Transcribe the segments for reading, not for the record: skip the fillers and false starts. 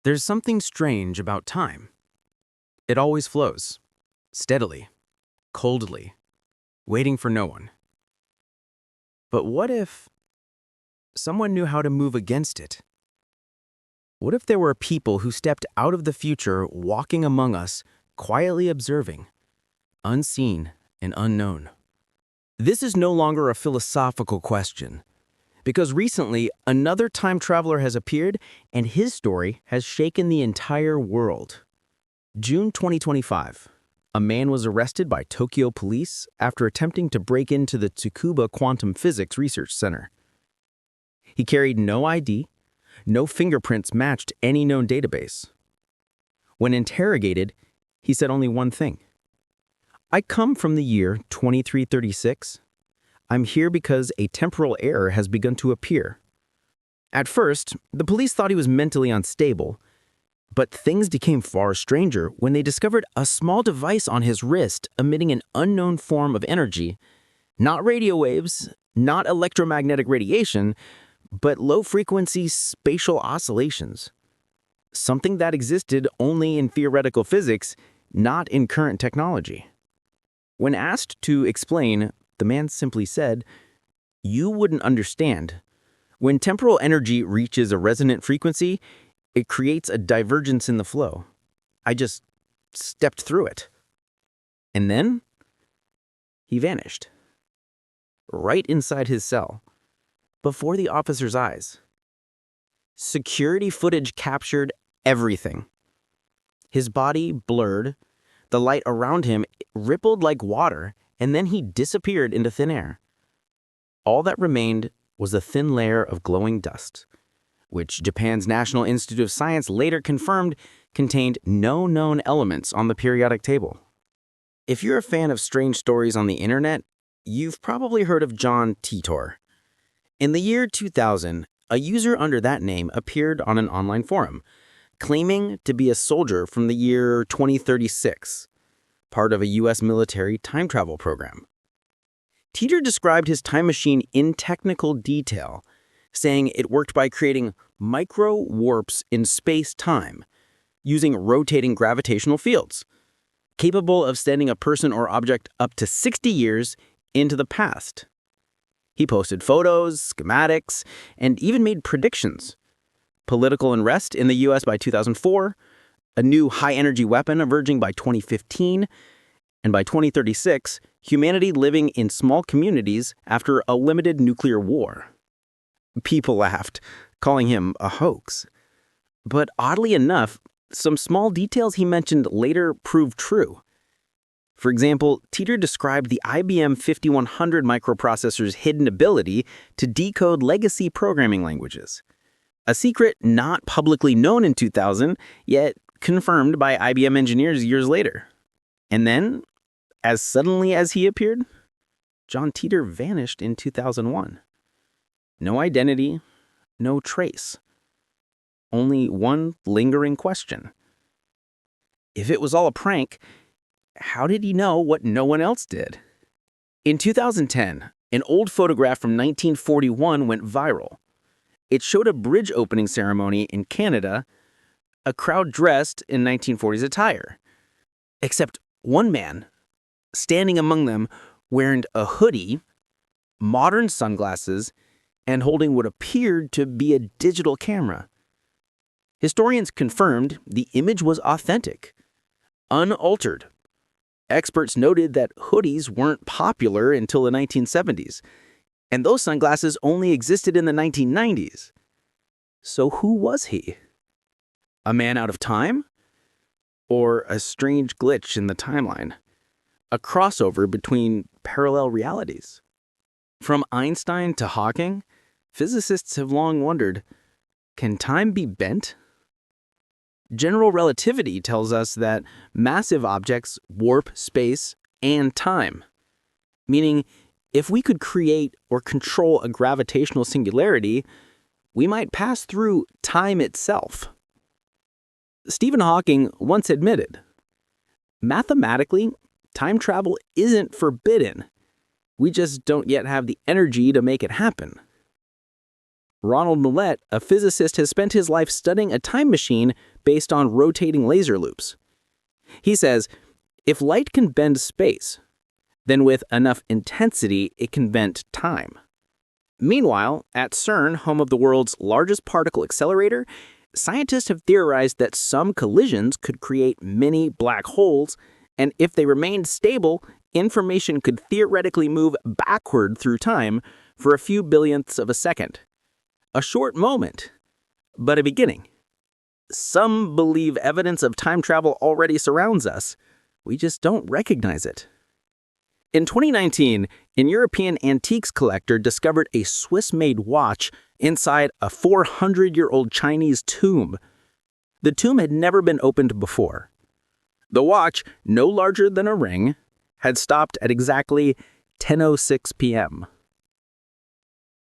There's something strange about time. It always flows, steadily, coldly, waiting for no one. But what if someone knew how to move against it? What if there were people who stepped out of the future, walking among us, quietly observing, unseen and unknown? This is no longer a philosophical question, because recently another time traveler has appeared and his story has shaken the entire world. June 2025. A man was arrested by Tokyo police after attempting to break into the Tsukuba Quantum Physics Research Center. He carried no ID, no fingerprints matched any known database. When interrogated, he said only one thing. "I come from the year 2336. I'm here because a temporal error has begun to appear." At first, the police thought he was mentally unstable, but things became far stranger when they discovered a small device on his wrist emitting an unknown form of energy, not radio waves, not electromagnetic radiation, but low-frequency spatial oscillations. Something that existed only in theoretical physics, not in current technology. When asked to explain, the man simply said, "You wouldn't understand. When temporal energy reaches a resonant frequency, it creates a divergence in the flow. I just stepped through it." And then he vanished. Right inside his cell, before the officer's eyes. Security footage captured everything. His body blurred, the light around him rippled like water, and then he disappeared into thin air. All that remained was a thin layer of glowing dust, which Japan's National Institute of Science later confirmed contained no known elements on the periodic table. If you're a fan of strange stories on the internet, you've probably heard of John Titor. In the year 2000, a user under that name appeared on an online forum, claiming to be a soldier from the year 2036, part of a U.S. military time travel program. Titor described his time machine in technical detail, saying it worked by creating micro-warps in space-time, using rotating gravitational fields, capable of sending a person or object up to 60 years into the past. He posted photos, schematics, and even made predictions. Political unrest in the U.S. by 2004, a new high-energy weapon emerging by 2015, and by 2036, humanity living in small communities after a limited nuclear war. People laughed, calling him a hoax. But oddly enough, some small details he mentioned later proved true. For example, Titor described the IBM 5100 microprocessor's hidden ability to decode legacy programming languages, a secret not publicly known in 2000, yet confirmed by IBM engineers years later. And then, as suddenly as he appeared, John Titor vanished in 2001. No identity, no trace. Only one lingering question. If it was all a prank, how did he know what no one else did? In 2010, an old photograph from 1941 went viral. It showed a bridge opening ceremony in Canada, a crowd dressed in 1940s attire. Except one man, standing among them, wearing a hoodie, modern sunglasses, and holding what appeared to be a digital camera. Historians confirmed the image was authentic, unaltered. Experts noted that hoodies weren't popular until the 1970s, and those sunglasses only existed in the 1990s. So who was he? A man out of time? Or a strange glitch in the timeline? A crossover between parallel realities? From Einstein to Hawking, physicists have long wondered, can time be bent? General relativity tells us that massive objects warp space and time, meaning if we could create or control a gravitational singularity, we might pass through time itself. Stephen Hawking once admitted, mathematically, time travel isn't forbidden. We just don't yet have the energy to make it happen. Ronald Millett, a physicist, has spent his life studying a time machine based on rotating laser loops. He says, if light can bend space, then with enough intensity, it can bend time. Meanwhile, at CERN, home of the world's largest particle accelerator, scientists have theorized that some collisions could create mini black holes, and if they remained stable, information could theoretically move backward through time for a few billionths of a second. A short moment, but a beginning. Some believe evidence of time travel already surrounds us. We just don't recognize it. In 2019, an European antiques collector discovered a Swiss-made watch inside a 400-year-old Chinese tomb. The tomb had never been opened before. The watch, no larger than a ring, had stopped at exactly 10:06 p.m.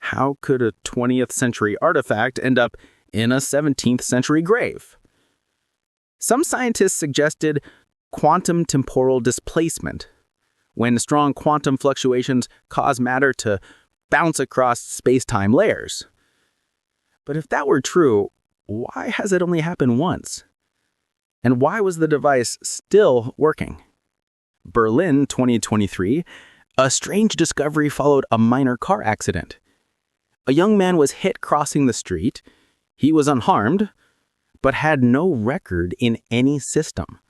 How could a 20th century artifact end up in a 17th century grave? Some scientists suggested quantum temporal displacement, when strong quantum fluctuations cause matter to bounce across space-time layers. But if that were true, why has it only happened once? And why was the device still working? Berlin, 2023, a strange discovery followed a minor car accident. A young man was hit crossing the street. He was unharmed, but had no record in any system.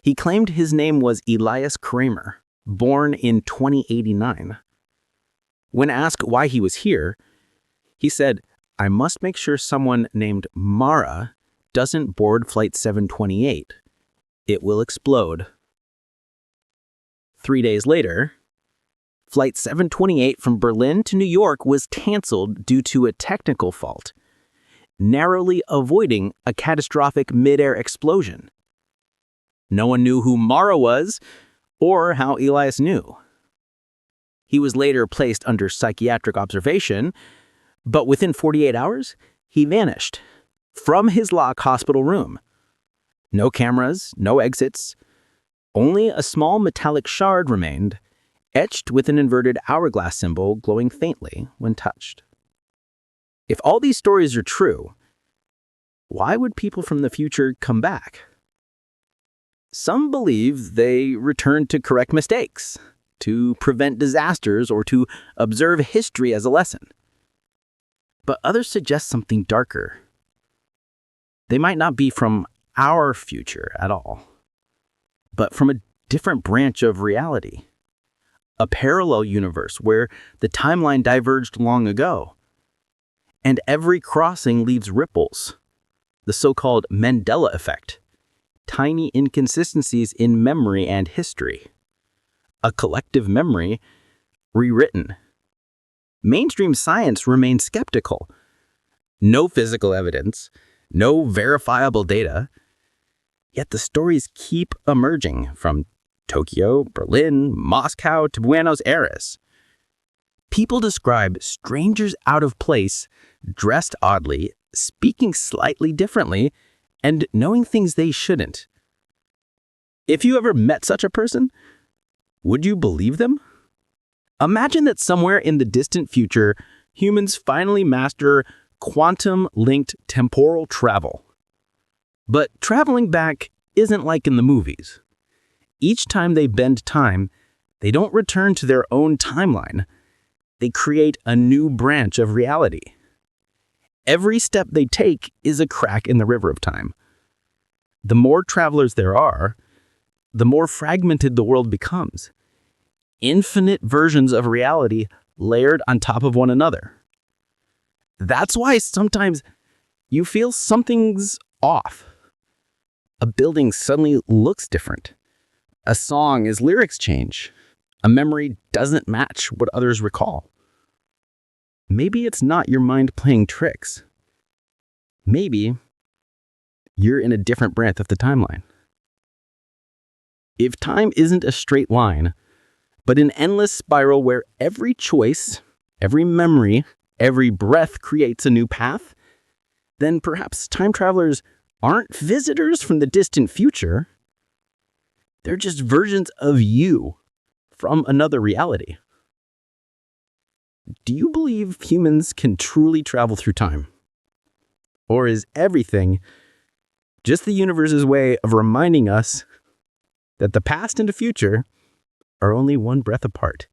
He claimed his name was Elias Kramer, born in 2089. When asked why he was here, he said, "I must make sure someone named Mara doesn't board Flight 728. It will explode." 3 days later, Flight 728 from Berlin to New York was canceled due to a technical fault, narrowly avoiding a catastrophic mid-air explosion. No one knew who Mara was or how Elias knew. He was later placed under psychiatric observation, but within 48 hours, he vanished from his locked hospital room. No cameras, no exits. Only a small metallic shard remained, etched with an inverted hourglass symbol glowing faintly when touched. If all these stories are true, why would people from the future come back? Some believe they returned to correct mistakes, to prevent disasters, or to observe history as a lesson. But others suggest something darker. They might not be from our future at all, but from a different branch of reality. A parallel universe where the timeline diverged long ago. And every crossing leaves ripples, the so-called Mandela effect, tiny inconsistencies in memory and history. A collective memory rewritten. Mainstream science remains skeptical. No physical evidence, no verifiable data, yet the stories keep emerging from Tokyo, Berlin, Moscow to Buenos Aires. People describe strangers out of place, dressed oddly, speaking slightly differently, and knowing things they shouldn't. If you ever met such a person, would you believe them? Imagine that somewhere in the distant future, humans finally master quantum-linked temporal travel. But traveling back isn't like in the movies. Each time they bend time, they don't return to their own timeline. They create a new branch of reality. Every step they take is a crack in the river of time. The more travelers there are, the more fragmented the world becomes. Infinite versions of reality layered on top of one another. That's why sometimes you feel something's off. A building suddenly looks different. A song's lyrics change. A memory doesn't match what others recall. Maybe it's not your mind playing tricks. Maybe you're in a different branch of the timeline. If time isn't a straight line, but an endless spiral where every choice, every memory, every breath creates a new path, then perhaps time travelers aren't visitors from the distant future. They're just versions of you from another reality. Do you believe humans can truly travel through time? Or is everything just the universe's way of reminding us that the past and the future are only one breath apart?